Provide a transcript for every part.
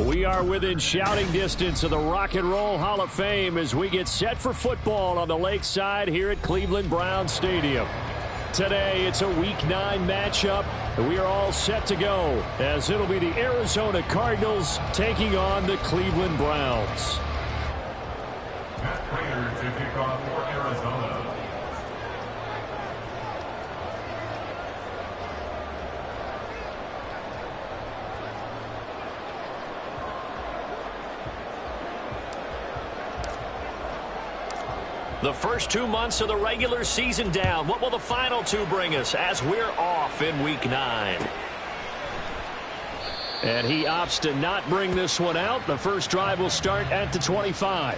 We are within shouting distance of the Rock and Roll Hall of Fame as we get set for football on the lakeside here at Cleveland Browns Stadium. Today, it's a Week 9 matchup, and we are all set to go as it'll be the Arizona Cardinals taking on the Cleveland Browns. Matt Prater to kick off for Arizona. The first 2 months of the regular season down. What will the final two bring us as we're off in Week 9? And he opts to not bring this one out. The first drive will start at the 25.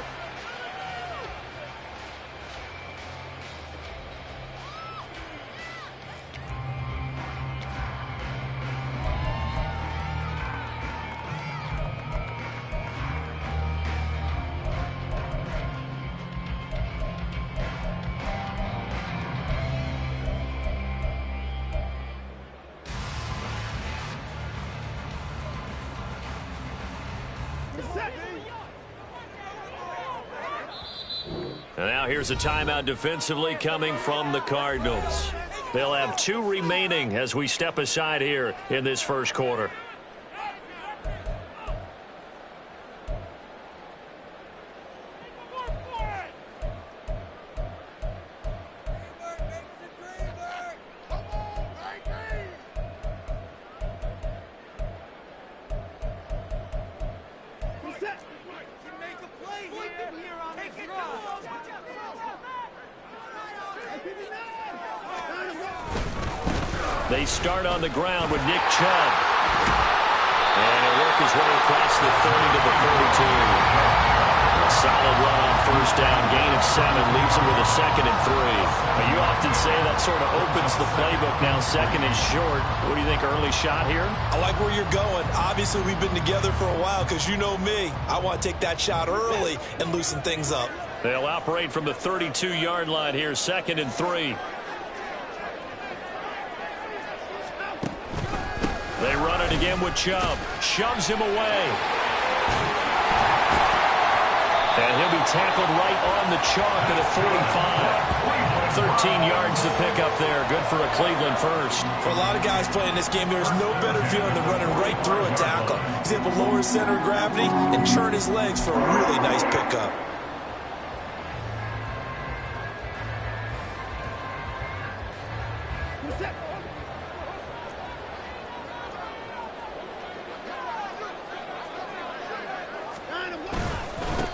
And now here's a timeout defensively coming from the Cardinals. They'll have 2 remaining as we step aside here in this first quarter. They start on the ground with Nick Chubb. And he'll work his way across the 30 to the 42. A solid run on first down. Gain of 7. Leaves him with a 2nd and 3. But you often say that sort of opens the playbook now, 2nd and short. What do you think, early shot here? I like where you're going. Obviously, we've been together for a while because you know me. I want to take that shot early and loosen things up. They'll operate from the 32-yard line here, 2nd and 3. They run it again with Chubb. Shoves him away. And he'll be tackled right on the chalk at the 45. 13 yards to pick up there. Good for a Cleveland first. For a lot of guys playing this game, there's no better feeling than running right through a tackle. He's able to lower his center of gravity and churn his legs for a really nice pickup.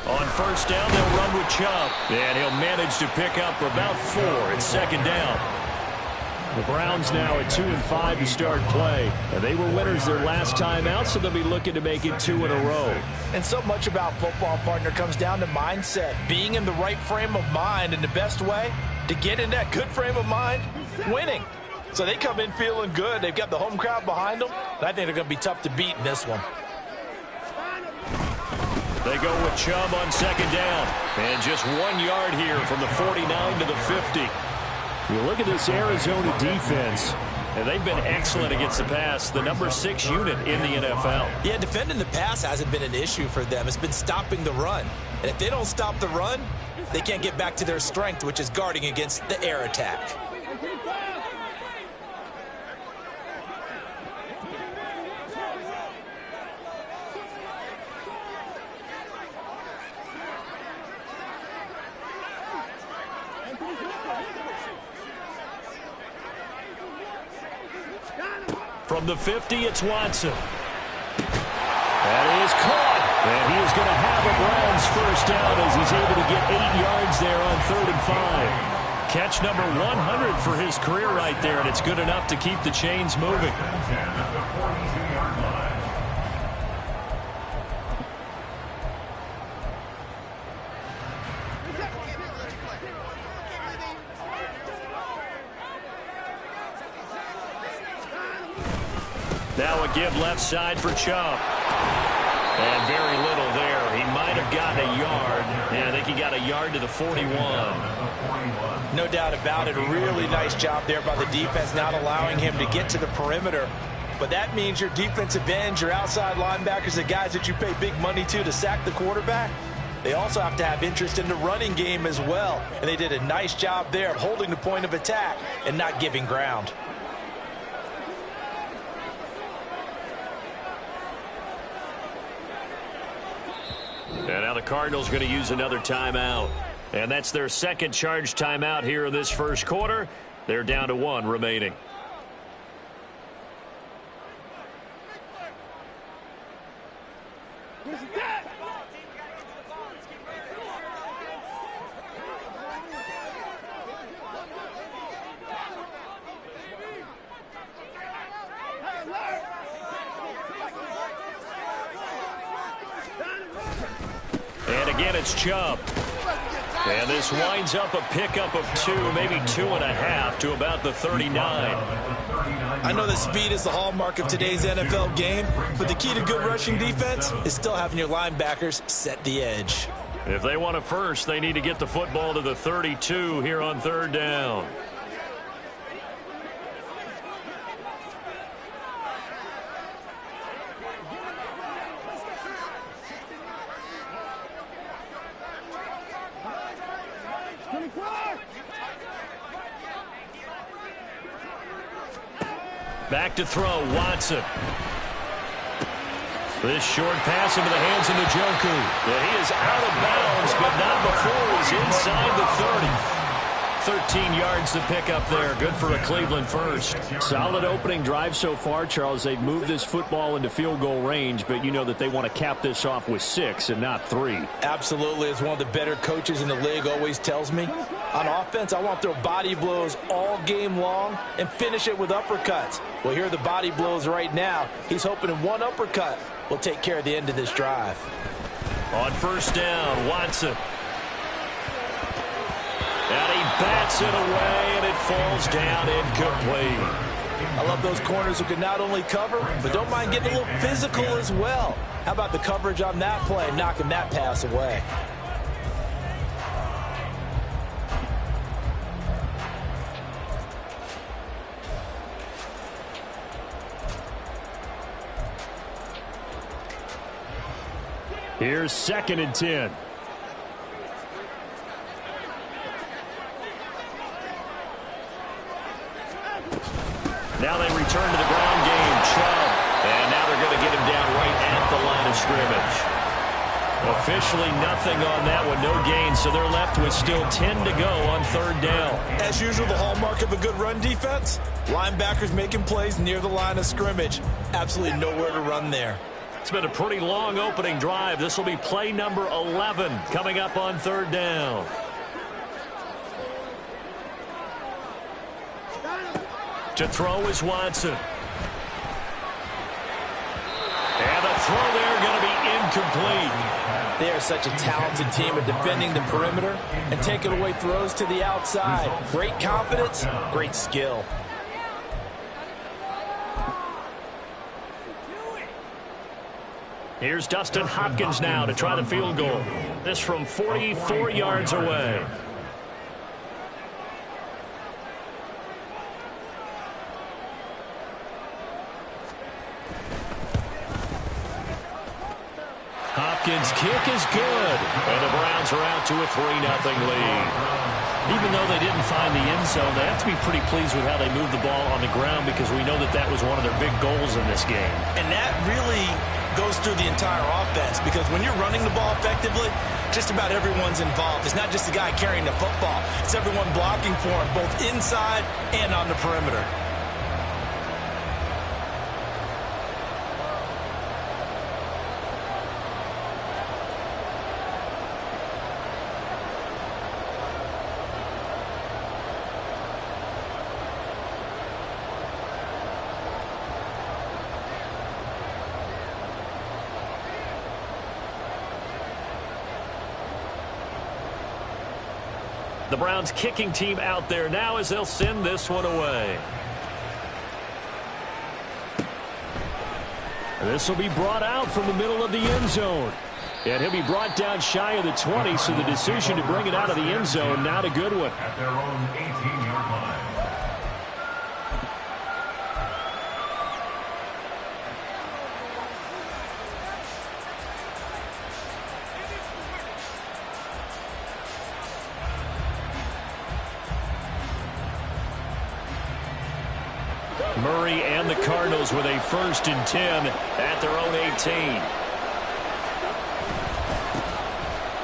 On first down, they'll run with Chubb. And he'll manage to pick up about 4 at 2nd down. The Browns now at 2-5 to start play. And they were winners their last time out, so they'll be looking to make it 2 in a row. And so much about football, partner, comes down to mindset. Being in the right frame of mind, and the best way to get in that good frame of mind, winning. So they come in feeling good. They've got the home crowd behind them. And I think they're going to be tough to beat in this one. They go with Chubb on 2nd down. And just 1 yard here from the 49 to the 50. You look at this Arizona defense, and they've been excellent against the pass. The number 6 unit in the NFL. Yeah, defending the pass hasn't been an issue for them. It's been stopping the run. And if they don't stop the run, they can't get back to their strength, which is guarding against the air attack. From the 50, it's Watson. That is caught. And he is going to have a Browns first down as he's able to get 8 yards there on 3rd and 5. Catch number 100 for his career right there, and it's good enough to keep the chains moving. Now a give left side for Chubb. And very little there. He might have gotten a yard. Yeah, I think he got a yard to the 41. No doubt about it. A really nice job there by the defense, not allowing him to get to the perimeter. But that means your defensive ends, your outside linebackers, the guys that you pay big money to sack the quarterback, they also have to have interest in the running game as well. And they did a nice job there of holding the point of attack and not giving ground. And now the Cardinals going to use another timeout. And that's their second charge timeout here in this first quarter. They're down to 1 remaining. And again, it's Chubb. And this winds up a pickup of 2, maybe 2.5 to about the 39. I know that speed is the hallmark of today's NFL game, but the key to good rushing defense is still having your linebackers set the edge. If they want a first, they need to get the football to the 32 here on 3rd down. Back to throw, Watson. This short pass into the hands of Njoku. Yeah, he is out of bounds, but not before he's inside the 30. 13 yards to pick up there. Good for a Cleveland first. Solid opening drive so far, Charles. They've moved this football into field goal range, but you know that they want to cap this off with 6 and not 3. Absolutely. As one of the better coaches in the league always tells me, on offense, I want to throw body blows all game long and finish it with uppercuts. Well, here are the body blows right now. He's hoping in one uppercut will take care of the end of this drive. On 1st down, Watson. And he bats it away, and it falls down incomplete. I love those corners who can not only cover, but don't mind getting a little physical as well. How about the coverage on that play, knocking that pass away? Here's 2nd and 10. Now they return to the ground game. Chubb. And now they're going to get him down right at the line of scrimmage. Officially nothing on that one. No gain. So they're left with still 10 to go on 3rd down. As usual, the hallmark of a good run defense, linebackers making plays near the line of scrimmage. Absolutely nowhere to run there. It's been a pretty long opening drive. This will be play number 11 coming up on 3rd down. To throw is Watson. And the throw there going to be incomplete. They are such a talented team at defending the perimeter and taking away throws to the outside. Great confidence, great skill. Here's Dustin Hopkins now to try the field goal. This from 44 yards away. Hopkins' kick is good. And the Browns are out to a 3-0 lead. Even though they didn't find the end zone, they have to be pretty pleased with how they moved the ball on the ground because we know that that was one of their big goals in this game. And that really goes through the entire offense because when you're running the ball effectively, just about everyone's involved. It's not just the guy carrying the football. It's everyone blocking for him, both inside and on the perimeter. The Browns kicking team out there now as they'll send this one away. This will be brought out from the middle of the end zone. And he'll be brought down shy of the 20, so the decision to bring it out of the end zone, not a good one. At their own 18-yard line. Murray and the Cardinals with a 1st and 10 at their own 18.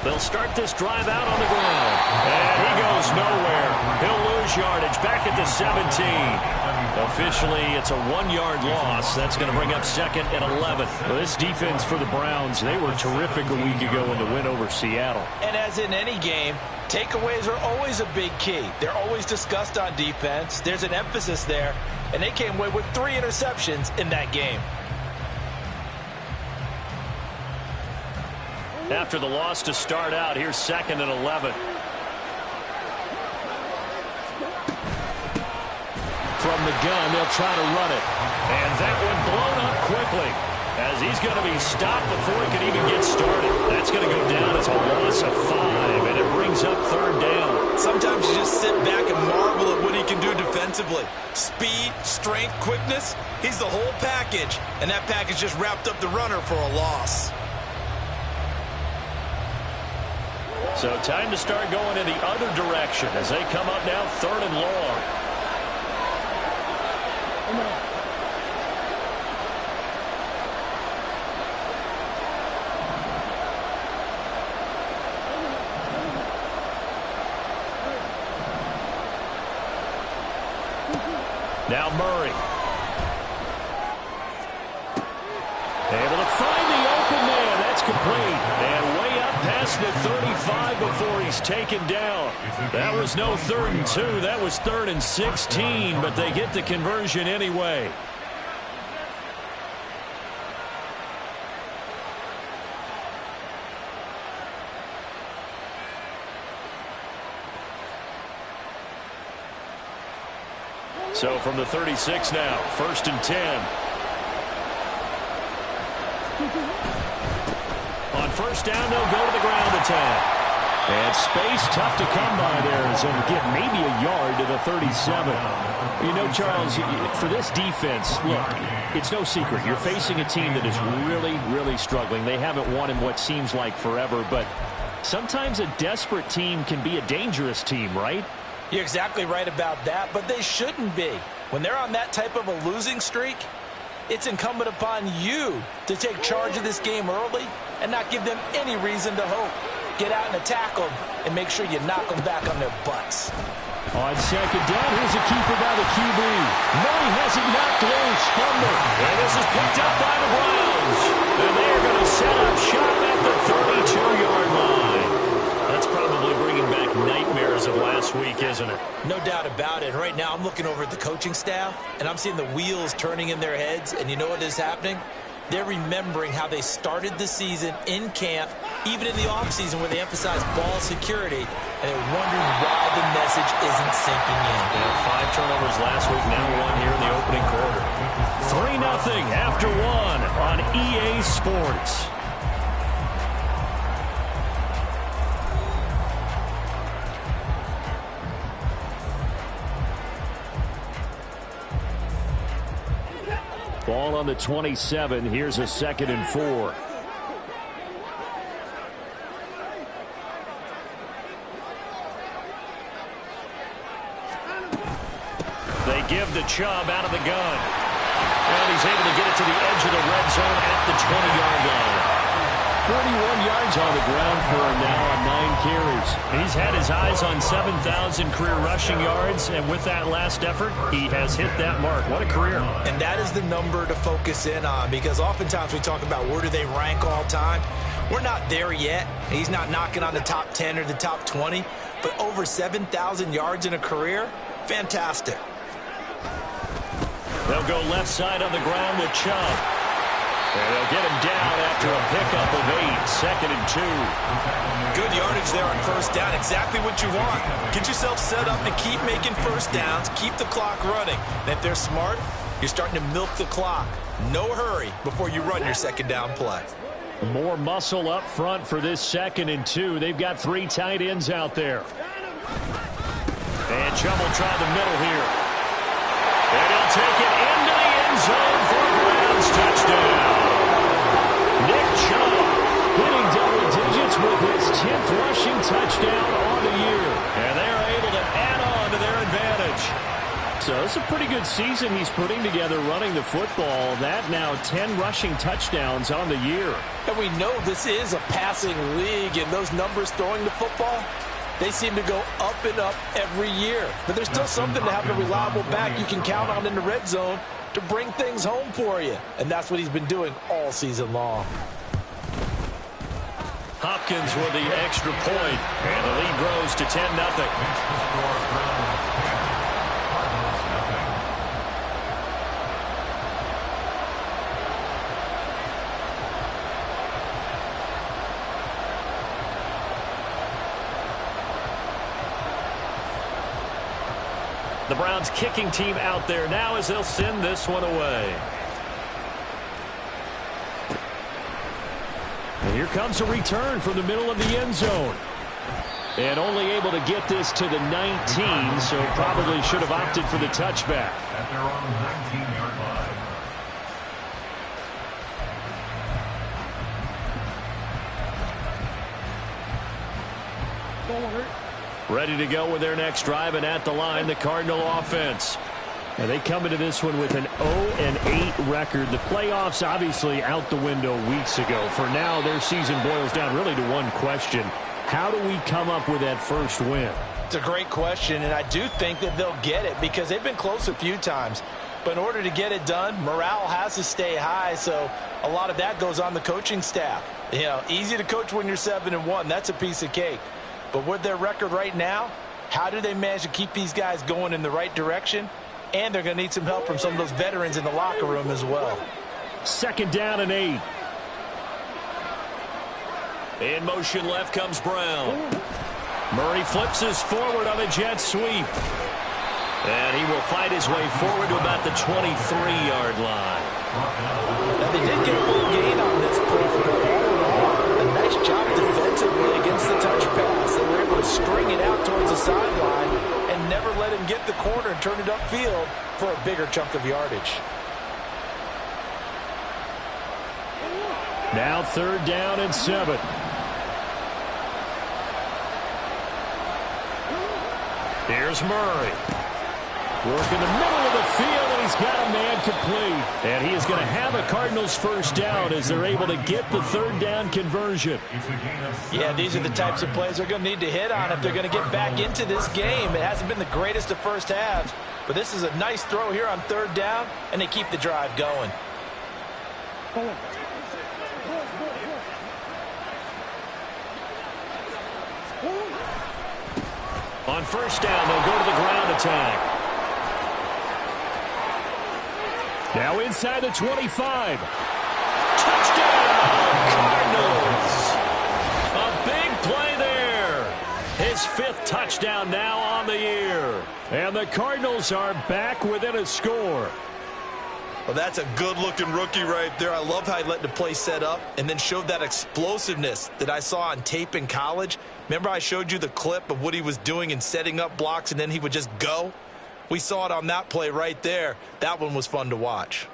They'll start this drive out on the ground. And he goes nowhere. He'll lose yardage back at the 17. Officially, it's a 1-yard loss. That's going to bring up 2nd and 11. Well, this defense for the Browns, they were terrific a week ago in the win over Seattle. And as in any game, takeaways are always a big key. They're always discussed on defense. There's an emphasis there. And they came away with 3 interceptions in that game. After the loss to start out, here's 2nd and 11. From the gun, they'll try to run it. And that one blown up quickly as he's going to be stopped before he can even get started. That's going to go down as a loss of 5, and it brings up 3rd down. Sometimes you just sit back and marvel at what he can do defensively. Speed, strength, quickness, he's the whole package. And that package just wrapped up the runner for a loss. So time to start going in the other direction as they come up now 3rd and long. Now Murray. Able to find the open man. That's complete. And way up past the 35 before he's taken down. That was no 3rd and 2. That was 3rd and 16, but they get the conversion anyway. So from the 36 now, 1st and 10. On 1st down, they'll go to the ground attack. And space tough to come by there as they'll get maybe a yard to the 37. You know, Charles, for this defense, look, it's no secret. You're facing a team that is really, really struggling. They haven't won in what seems like forever, but sometimes a desperate team can be a dangerous team, right? You're exactly right about that, but they shouldn't be. When they're on that type of a losing streak, it's incumbent upon you to take charge of this game early and not give them any reason to hope. Get out and attack them and make sure you knock them back on their butts. On 2nd down, here's a keeper by the QB. Murray has it knocked loose. Fumble. And this is picked up by the Browns. And they're going to set up shop at the 32-yard line. That's probably bringing back nightmares of last week, isn't it? No doubt about it. Right now, I'm looking over at the coaching staff, and I'm seeing the wheels turning in their heads. And you know what is happening? They're remembering how they started the season in camp, even in the offseason where they emphasized ball security, and they're wondering why the message isn't sinking in. Yeah, 5 turnovers last week, now 1 here in the opening quarter. 3-0 after 1 on EA Sports. Ball on the 27. Here's a 2nd and 4. They give the Chubb out of the gun. And he's able to get it to the edge of the red zone at the 20-yard line. 41 yards on the ground for him now on 9 carries. He's had his eyes on 7,000 career rushing yards, and with that last effort, he has hit that mark. What a career. And that is the number to focus in on, because oftentimes we talk about where do they rank all time. We're not there yet. He's not knocking on the top 10 or the top 20, but over 7,000 yards in a career, fantastic. They'll go left side on the ground with Chubb. And they'll get him down after a pickup of 8, 2nd and 2. Good yardage there on 1st down, exactly what you want. Get yourself set up and keep making 1st downs, keep the clock running. And if they're smart, you're starting to milk the clock. No hurry before you run your 2nd down play. More muscle up front for this 2nd and 2. They've got 3 tight ends out there. And Chubb will try the middle here. And he'll take it into the end zone for a Browns touchdown. Nick Chubb hitting double digits with his 10th rushing touchdown on the year. And they are able to add on to their advantage. So it's a pretty good season he's putting together running the football. That now 10 rushing touchdowns on the year. And we know this is a passing league, and those numbers throwing the football, they seem to go up and up every year. But there's still something to have a reliable back you can count on in the red zone to bring things home for you. And that's what he's been doing all season long. Hopkins with the extra point, and the lead grows to 10-0. The Browns kicking team out there now as they'll send this one away. And here comes a return from the middle of the end zone. And only able to get this to the 19, so probably should have opted for the touchback. At their own 19-yard line. Ready to go with their next drive, and at the line, the Cardinal offense. And they come into this one with an 0-8 record. The playoffs obviously out the window weeks ago. For now, their season boils down really to one question. How do we come up with that first win? It's a great question, and I do think that they'll get it because they've been close a few times. But in order to get it done, morale has to stay high, so a lot of that goes on the coaching staff. You know, easy to coach when you're 7-1. That's a piece of cake. But with their record right now, how do they manage to keep these guys going in the right direction? And they're going to need some help from some of those veterans in the locker room as well. 2nd down and 8. In motion left comes Brown. Murray flips us forward on a jet sweep. And he will fight his way forward to about the 23-yard line. Now they did get a little gain on this play, but all in all, a nice job defensively against the touch pass. They were able to string it out towards the sideline and never let him get the corner and turn it upfield for a bigger chunk of yardage. Now 3rd down and 7. Here's Murray. Work in the middle of the field, and he's got a man complete. And he is going to have a Cardinals first down as they're able to get the 3rd down conversion. Yeah, these are the types of plays they're going to need to hit on if they're going to get back into this game. It hasn't been the greatest of first halves, but this is a nice throw here on 3rd down, and they keep the drive going. On 1st down, they'll go to the ground attack. Now inside the 25. Touchdown, Cardinals. A big play there. His 5th touchdown now on the year. And the Cardinals are back within a score. Well, that's a good-looking rookie right there. I love how he let the play set up and then showed that explosiveness that I saw on tape in college. Remember I showed you the clip of what he was doing and setting up blocks, and then he would just go? We saw it on that play right there. That one was fun to watch.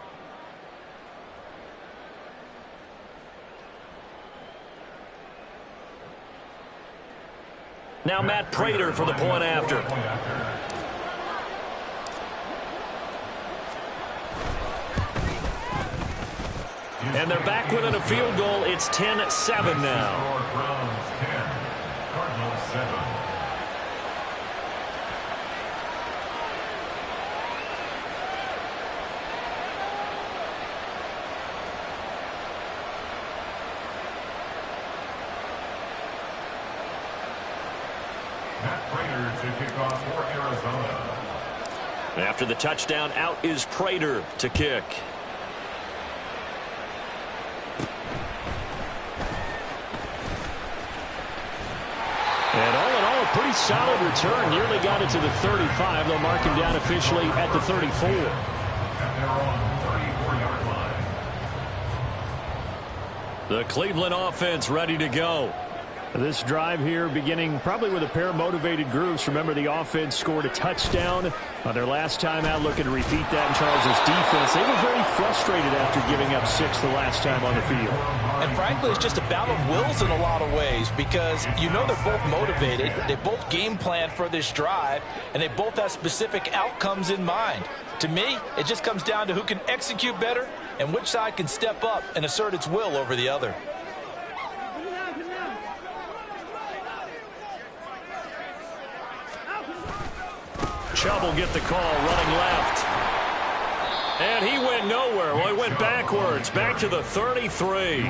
Now Matt Prater for the point after. And they're back within a field goal. It's 10-7 now. Browns 10, Cardinals 7. Matt Prater to kick off for Arizona. After the touchdown, out is Prater to kick. And all in all, a pretty solid return. Nearly got it to the 35. They'll mark him down officially at the 34. At their own 34-yard line. The Cleveland offense ready to go. This drive here beginning probably with a pair of motivated groups. Remember, the offense scored a touchdown on their last time out, looking to repeat that in Charles's defense. They were very frustrated after giving up 6 the last time on the field. And frankly, it's just a battle of wills in a lot of ways because you know they're both motivated. They both game plan for this drive, and they both have specific outcomes in mind. To me, it just comes down to who can execute better and which side can step up and assert its will over the other. Chubb will get the call, running left. And he went nowhere. Well, he went backwards, back to the 33.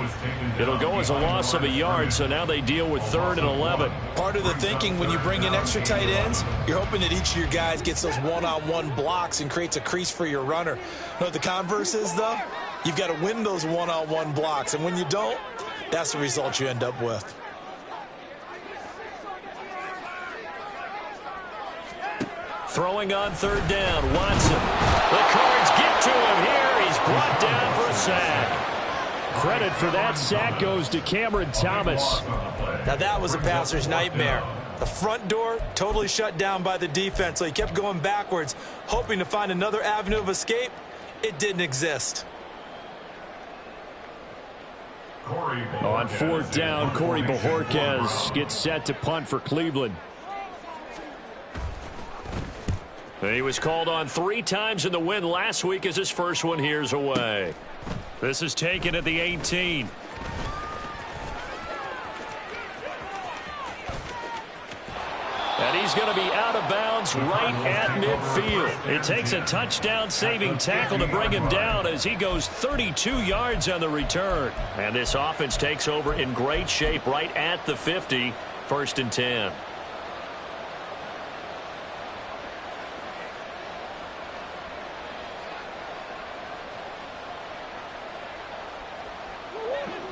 It'll go as a loss of a yard, so now they deal with 3rd and 11. Part of the thinking when you bring in extra tight ends, you're hoping that each of your guys gets those one-on-one blocks and creates a crease for your runner. You know what the converse is, though? You've got to win those one-on-one blocks, and when you don't, that's the result you end up with. Throwing on 3rd down, Watson. The Cards get to him here. He's brought down for a sack. Credit for that sack goes to Cameron Thomas. Now that was a passer's nightmare. The front door totally shut down by the defense, so he kept going backwards, hoping to find another avenue of escape. It didn't exist. On 4th down, Corey Bojorquez gets set to punt for Cleveland. He was called on 3 times in the win last week as his first one here's away. This is taken at the 18. And he's going to be out of bounds right at midfield. It takes a touchdown-saving tackle to bring him down as he goes 32 yards on the return. And this offense takes over in great shape right at the 50, 1st and 10.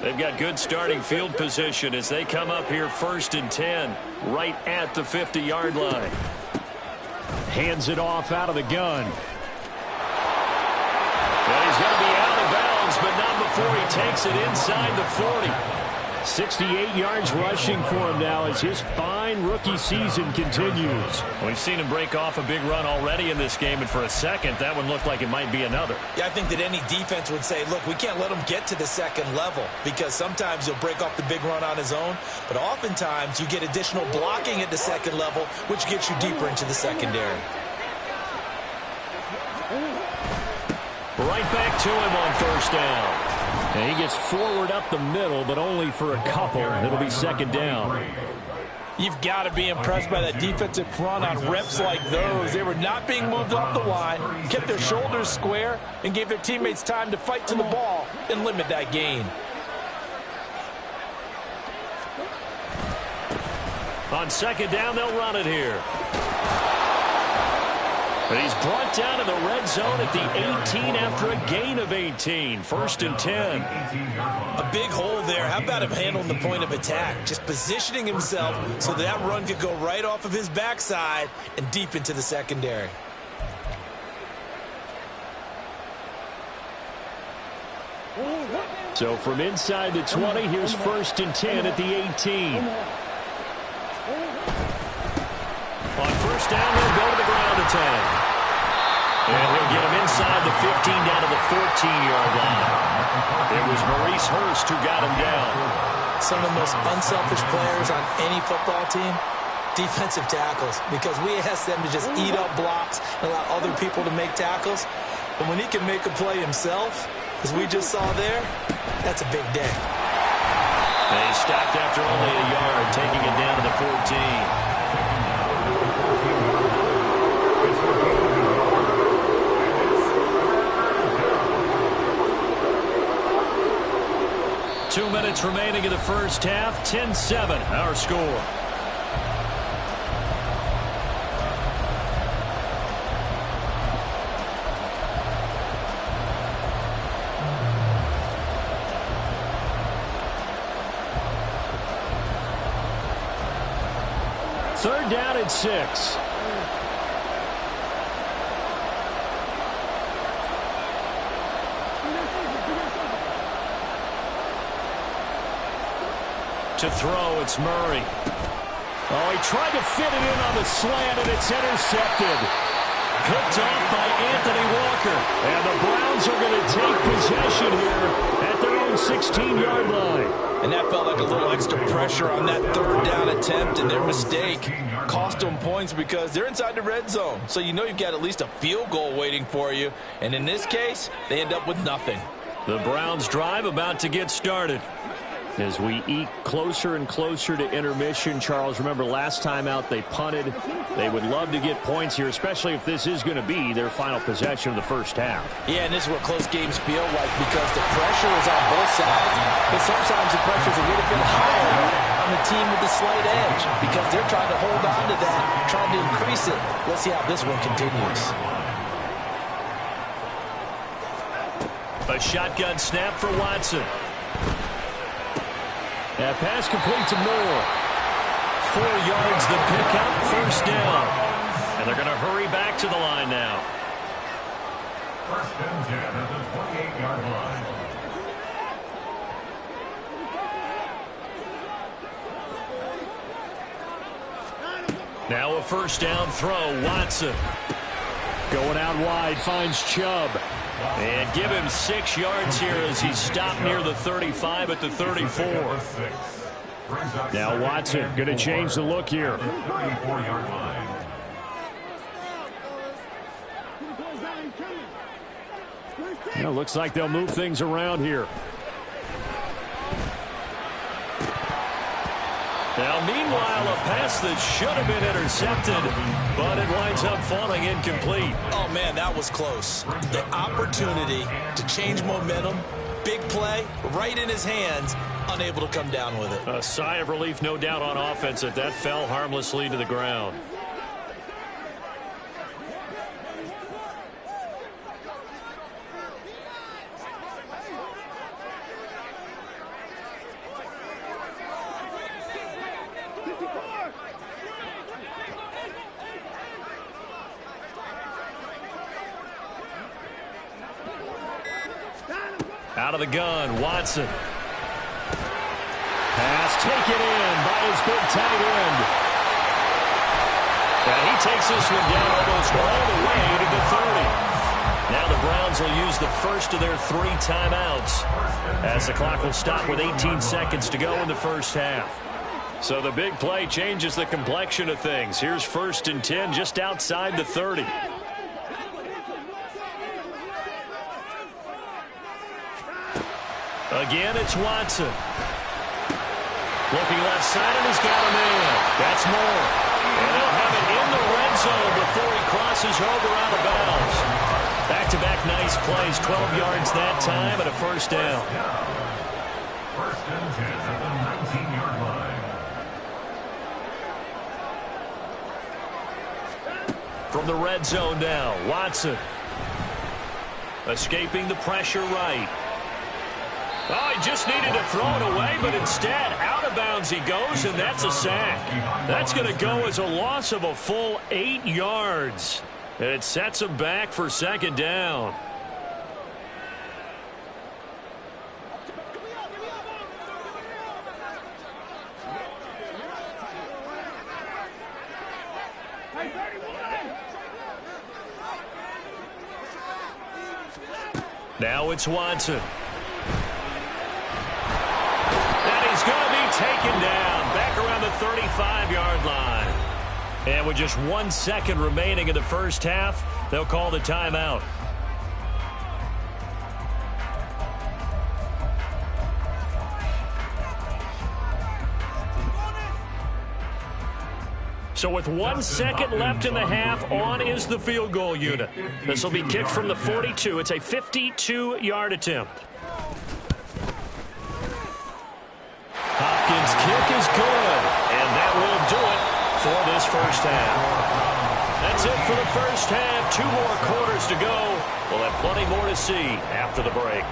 They've got good starting field position as they come up here 1st and 10, right at the 50-yard line. Hands it off out of the gun. And he's going to be out of bounds, but not before he takes it inside the 40. 68 yards rushing for him now as his fine rookie season continues. We've seen him break off a big run already in this game, and for a second, that one looked like it might be another. Yeah, I think that any defense would say, look, we can't let him get to the 2nd level because sometimes he'll break off the big run on his own, but oftentimes you get additional blocking at the 2nd level, which gets you deeper into the secondary. Right back to him on 1st down. And he gets forward up the middle, but only for a couple. It'll be 2nd down. You've got to be impressed by that defensive front on reps like those. They were not being moved off the line, kept their shoulders square, and gave their teammates time to fight to the ball and limit that gain. On 2nd down, they'll run it here. But he's brought down to the red zone at the 18 after a gain of 18. 1st and 10. A big hole there. How about him handling the point of attack? Just positioning himself so that run could go right off of his backside and deep into the secondary. So from inside the 20, here's 1st and 10 at the 18. On 1st down, they'll go to the ground attack. And he'll get him inside the 15 down to the 14-yard line. It was Maurice Hurst who got him down. Some of the most unselfish players on any football team, defensive tackles, because we ask them to just eat up blocks and allow other people to make tackles. But when he can make a play himself, as we just saw there, that's a big day. And he stopped after only a yard, taking it down to the 14. 2 minutes remaining in the 1st half. 10-7, our score. Third down and 6. To throw, it's Murray. Oh, he tried to fit it in on the slant, and it's intercepted. Picked off by Anthony Walker. And the Browns are going to take possession here at their own 16-yard line. And that felt like a little extra pressure on that third down attempt, and their mistake cost them points because they're inside the red zone. So you know you've got at least a field goal waiting for you. And in this case, they end up with nothing. The Browns drive about to get started. As we eke closer and closer to intermission, Charles, remember last time out they punted. They would love to get points here, especially if this is going to be their final possession of the first half. Yeah, and this is what close games feel like because the pressure is on both sides, but sometimes the pressure is a little bit higher on the team with the slight edge because they're trying to hold on to that, trying to increase it. Let's see how this one continues. A shotgun snap for Watson. That pass complete to Moore. 4 yards the pickup, first down. And they're going to hurry back to the line now. First and 10 at the 28-yard line. Now a first down throw, Watson. Going out wide, finds Chubb. And give him 6 yards here as he stopped near the 35 at the 34. Now Watson going to change the look here. 34-yard line. Yeah, looks like they'll move things around here. Now, meanwhile, a pass that should have been intercepted, but it winds up falling incomplete. Oh, man, that was close. The opportunity to change momentum, big play, right in his hands, unable to come down with it. A sigh of relief, no doubt, on offense that fell harmlessly to the ground. Out of the gun, Watson. Pass taken in by his big tight end. And he takes this one down almost all the way to the 30. Now the Browns will use the first of their 3 timeouts as the clock will stop with 18 seconds to go in the first half. So the big play changes the complexion of things. Here's first and 10 just outside the 30. Again, it's Watson. Looking left side, and he's got a man. That's Moore. And they'll have it in the red zone before he crosses over out of bounds. Back-to-back nice plays, 12 yards that time, and a first down. First and 10 at the 19-yard line. From the red zone now, Watson. Escaping the pressure right. Oh, he just needed to throw it away, but instead, out of bounds he goes, and that's a sack. That's going to go as a loss of a full 8 yards. And it sets him back for second down. Now it's Watson. He's going to be taken down back around the 35-yard line. And with just 1 second remaining in the first half, they'll call the timeout. So with 1 second left in the half, on is the field goal unit. This will be kicked from the 42. It's a 52-yard attempt. Hopkins' kick is good, and that will do it for this first half. That's it for the first half. 2 more quarters to go. We'll have plenty more to see after the break.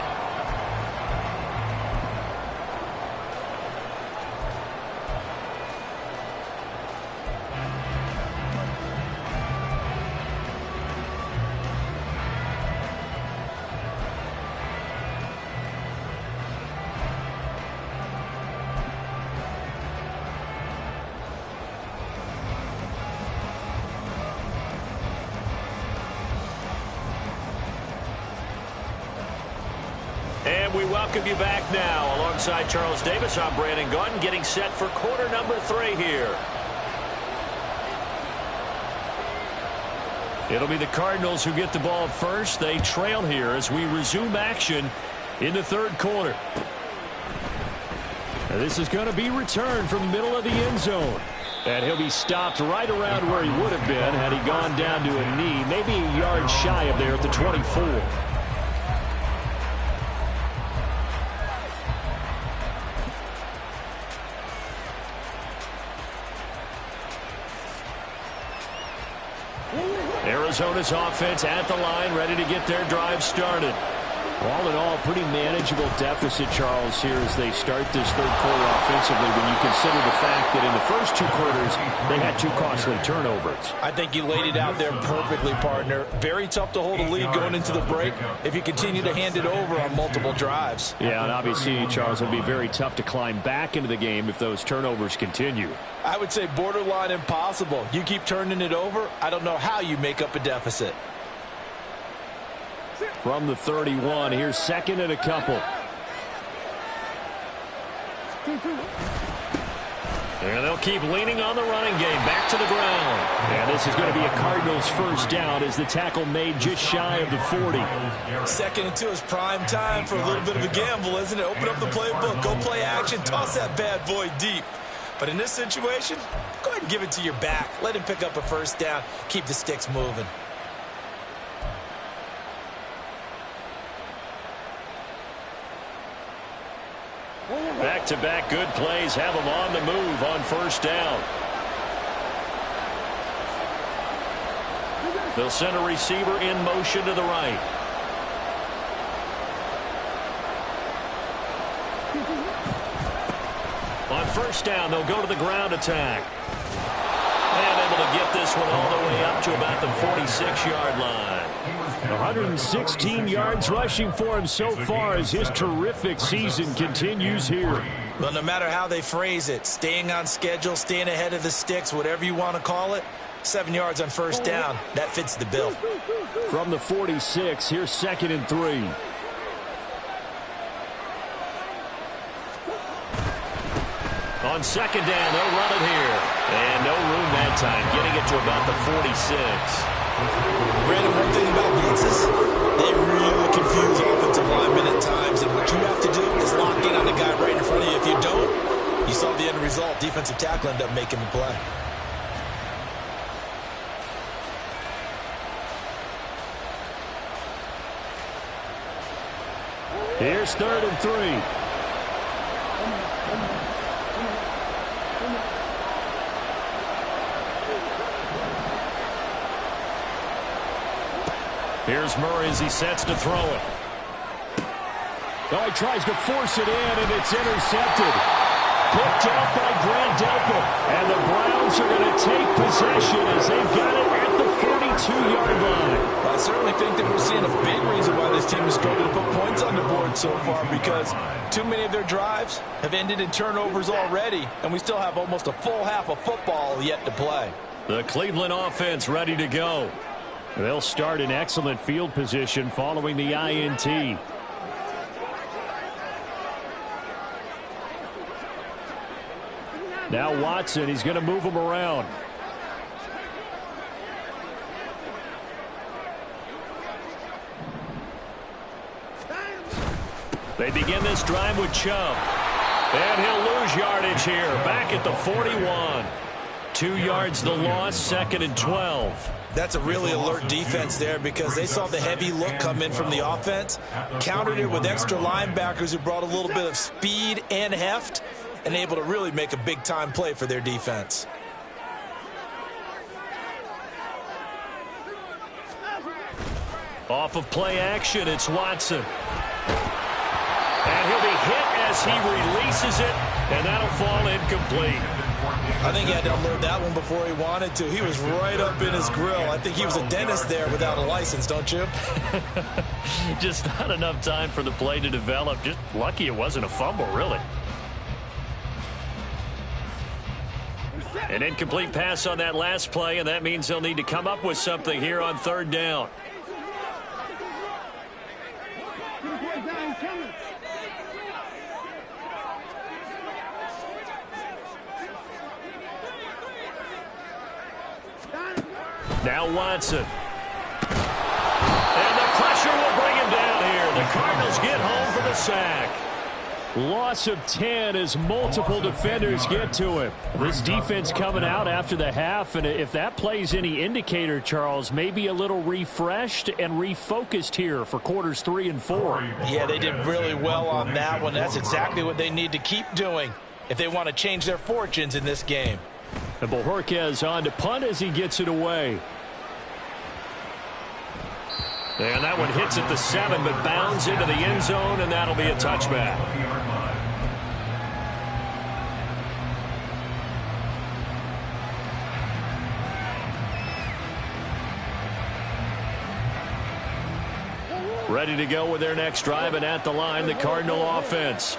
And we welcome you back now. Alongside Charles Davis, I'm Brandon Gaudin, getting set for quarter number 3 here. It'll be the Cardinals who get the ball first. They trail here as we resume action in the third quarter. Now this is going to be returned from the middle of the end zone. And he'll be stopped right around where he would have been had he gone down to a knee, maybe a yard shy of there at the 24. Arizona's offense at the line, ready to get their drive started. All in all, pretty manageable deficit, Charles, here as they start this third quarter offensively when you consider the fact that in the first 2 quarters, they had 2 costly turnovers. I think you laid it out there perfectly, partner. Very tough to hold a lead going into the break if you continue to hand it over on multiple drives. Yeah, and obviously, Charles, it'll be very tough to climb back into the game if those turnovers continue. I would say borderline impossible. You keep turning it over, I don't know how you make up a deficit. From the 31, here's second and a couple. And they'll keep leaning on the running game. Back to the ground. And this is going to be a Cardinals first down as the tackle made just shy of the 40. 2nd and 2 is prime time for a little bit of a gamble, isn't it? Open up the playbook, go play action, toss that bad boy deep. But in this situation, go ahead and give it to your back. Let him pick up a first down. Keep the sticks moving. Back-to-back good plays have them on the move on first down. They'll send a receiver in motion to the right. On first down, they'll go to the ground attack. And able to get this one all the way up to about the 46-yard line. 116 yards rushing for him so far as his terrific season continues here. Well, no matter how they phrase it, staying on schedule, staying ahead of the sticks, whatever you want to call it, 7 yards on first down, that fits the bill. From the 46, here's 2nd and 3. On second down, they'll run it here. And no room that time, getting it to about the 46. Brandon, one thing about blitzes, they really confuse offensive linemen at times, and what you have to do is lock in on the guy right in front of you. If you don't, you saw the end result. Defensive tackle ended up making the play. Here's 3rd and 3. Here's Murray as he sets to throw it. Oh, he tries to force it in, and it's intercepted. Picked up by Grant Delpit. And the Browns are going to take possession as they've got it at the 42-yard line. I certainly think that we're seeing a big reason why this team is struggling to put points on the board so far, because too many of their drives have ended in turnovers already, and we still have almost a full half of football yet to play. The Cleveland offense ready to go. They'll start in excellent field position following the INT. Now Watson, he's going to move him around. They begin this drive with Chubb. And he'll lose yardage here. Back at the 41. 2 yards the loss, 2nd and 12. That's a really alert defense there because they saw the heavy look come in from the offense, countered it with extra linebackers who brought a little bit of speed and heft, and able to really make a big-time play for their defense. Off of play action, it's Watson. And he'll be hit as he releases it, and that'll fall incomplete. I think he had to unload that one before he wanted to. He was right up in his grill. I think he was a dentist there without a license, don't you? Just not enough time for the play to develop. Just lucky it wasn't a fumble, really. An incomplete pass on that last play, and that means they'll need to come up with something here on 3rd down. Now Watson. And the pressure will bring him down here. The Cardinals get home for the sack. Loss of 10 as multiple defenders get to him. This defense coming out after the half, and if that plays any indicator, Charles, maybe a little refreshed and refocused here for quarters 3 and 4. Yeah, they did really well on that one. That's exactly what they need to keep doing if they want to change their fortunes in this game. And Bojorquez on to punt as he gets it away. And that one hits at the 7, but bounds into the end zone, and that'll be a touchback. Ready to go with their next drive, and at the line, the Cardinal offense.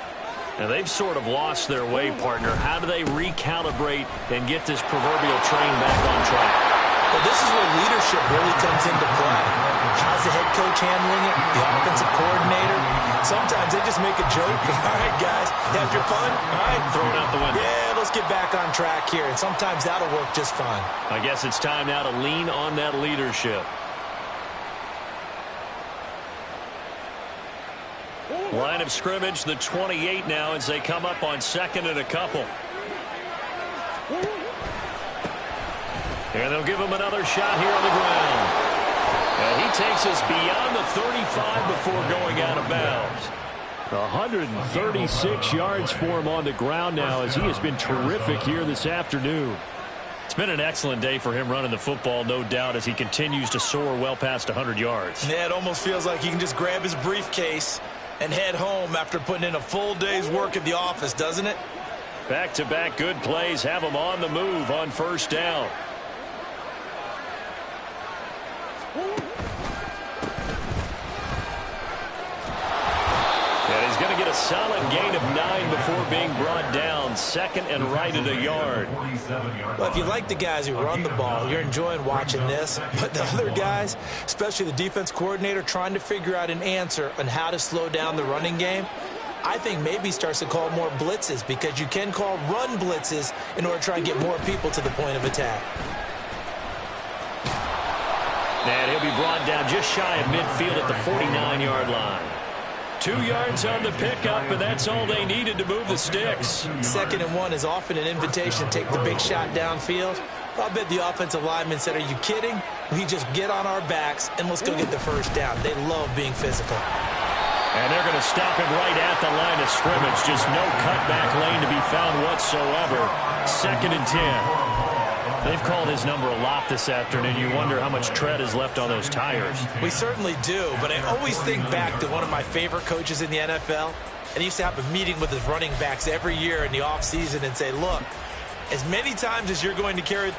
Now, they've sort of lost their way, partner. How do they recalibrate and get this proverbial train back on track? Well, this is where leadership really comes into play. How's the head coach handling it? The offensive coordinator? Sometimes they just make a joke. All right, guys, had your fun? All right, throw it out the window. Yeah, let's get back on track here. And sometimes that'll work just fine. I guess it's time now to lean on that leadership. Line of scrimmage, the 28 now as they come up on second and a couple. And they'll give him another shot here on the ground. And he takes us beyond the 35 before going out of bounds. 136 yards for him on the ground now as he has been terrific here this afternoon. It's been an excellent day for him running the football, no doubt, as he continues to soar well past 100 yards. Yeah, it almost feels like he can just grab his briefcase and head home after putting in a full day's work at the office, doesn't it? Back-to-back good plays have him on the move on first down. And he's going to get a solid gain of 9 before being brought down. Second and right at a yard. Well, if you like the guys who run the ball, you're enjoying watching this. But the other guys, especially the defense coordinator, trying to figure out an answer on how to slow down the running game, I think maybe he starts to call more blitzes, because you can call run blitzes in order to try and get more people to the point of attack. And he'll be brought down just shy of midfield at the 49-yard line. 2 yards on the pickup, and that's all they needed to move the sticks. 2nd and 1 is often an invitation to take the big shot downfield. I'll bet the offensive lineman said, are you kidding? We just get on our backs and let's go get the first down. They love being physical. And they're going to stop him right at the line of scrimmage. Just no cutback lane to be found whatsoever. 2nd and 10. They've called his number a lot this afternoon. You wonder how much tread is left on those tires. We certainly do, but I always think back to one of my favorite coaches in the NFL. And he used to have a meeting with his running backs every year in the offseason and say, look, as many times as you're going to carry